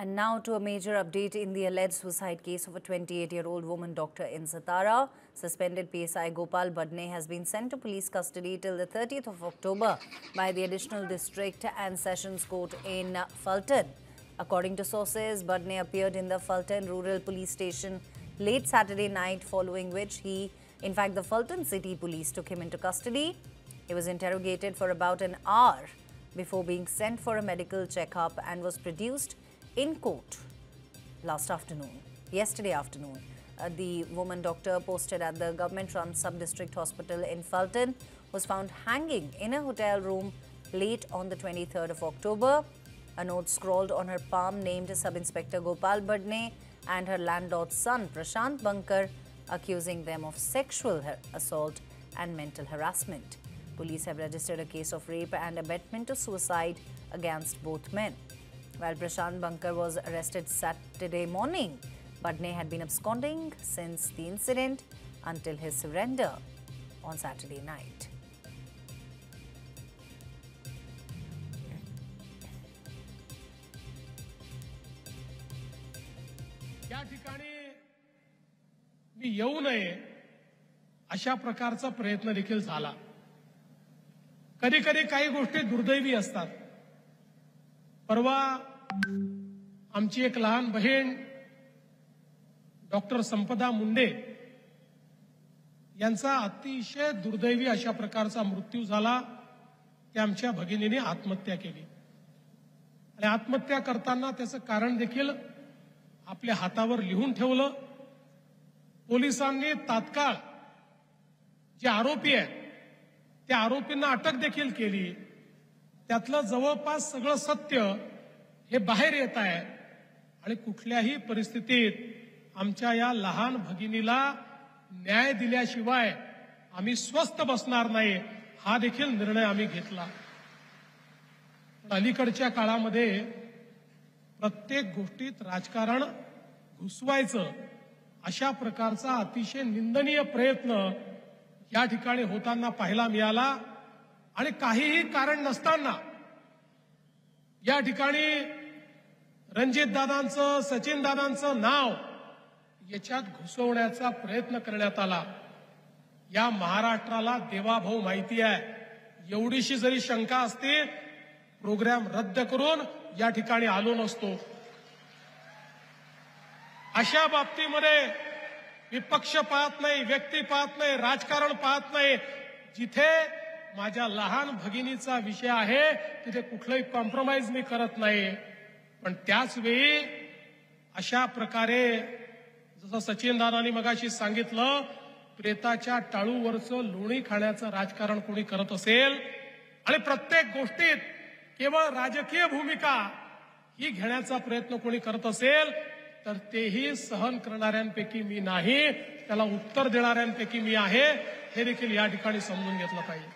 And now to a major update in the alleged suicide case of a 28-year-old woman doctor in Satara. Suspended PSI Gopal Badne has been sent to police custody till the 30th of October by the Additional District and Sessions Court in Fulton. According to sources, Badne appeared in the Fulton Rural Police Station late Saturday night, following which the Fulton City Police took him into custody. He was interrogated for about an hour before being sent for a medical checkup and was produced in court yesterday afternoon. The woman doctor posted at the government-run sub-district hospital in Fulton was found hanging in a hotel room late on the 23rd of October. A note scrawled on her palm named Sub-Inspector Gopal Badne and her landlord's son Prashant Bankar, accusing them of sexual assault and mental harassment. Police have registered a case of rape and abetment to suicide against both men. While Prashant Bankar was arrested Saturday morning, Badne had been absconding since the incident until his surrender on Saturday night. या ठिकाणी मी येऊ नये अशा प्रकारचा प्रयत्न देखील झाला. कधी कधी काही गोष्टी दुर्दैवी असतात. परवा आमची एक लहान बहीण डॉक्टर संपदा मुंडे यांचा अतिशय दुर्दैवी अशा प्रकारचा मृत्यू झाला. त्या आमच्या भगिनीने आत्महत्या केली आणि आत्महत्या करताना त्याचं कारण देखील आपल्या हातावर लिहून ठेवलं. पोलिसांनी तात्काळ जे आरोपी आहेत त्या आरोपींना अटक देखील केली. त्यातलं जवळपास सगळं सत्य हे बाहेर येत आहे आणि कुठल्याही परिस्थितीत आमच्या या लहान भगिनीला न्याय दिल्याशिवाय आम्ही स्वस्थ बसणार नाही, हा देखील निर्णय आम्ही घेतला. अलीकडच्या काळामध्ये प्रत्येक गोष्टीत राजकारण घुसवायचं अशा प्रकारचा अतिशय निंदनीय प्रयत्न या ठिकाणी होताना पाहायला मिळाला आणि काहीही कारण नसताना या ठिकाणी रणजितदादांचं, सचिनदादांचं नाव याच्यात घुसवण्याचा प्रयत्न करण्यात आला. या महाराष्ट्राला देवाभाऊ माहिती आहे. एवढीशी जरी शंका असते प्रोग्राम रद्द करून या ठिकाणी आलो नसतो. अशा बाबतीमध्ये विपक्ष पाहत नाही, व्यक्ती पाहत नाही, राजकारण पाहत नाही. जिथे माझ्या लहान भगिनीचा विषय आहे तिथे कुठलंही कॉम्प्रोमाइज मी करत नाही. पण त्याच वेळी अशा प्रकारे जसं सचिनदादांनी मगाशी सांगितलं, प्रेताच्या टाळूवरचं लोणी खाण्याचं राजकारण कोणी करत असेल आणि प्रत्येक गोष्टीत केवळ राजकीय भूमिका ही घेण्याचा प्रयत्न कोणी करत असेल तर तेही सहन करणाऱ्यांपैकी मी नाही, त्याला उत्तर देणाऱ्यांपैकी मी आहे, हे देखील या ठिकाणी समजून घेतलं पाहिजे.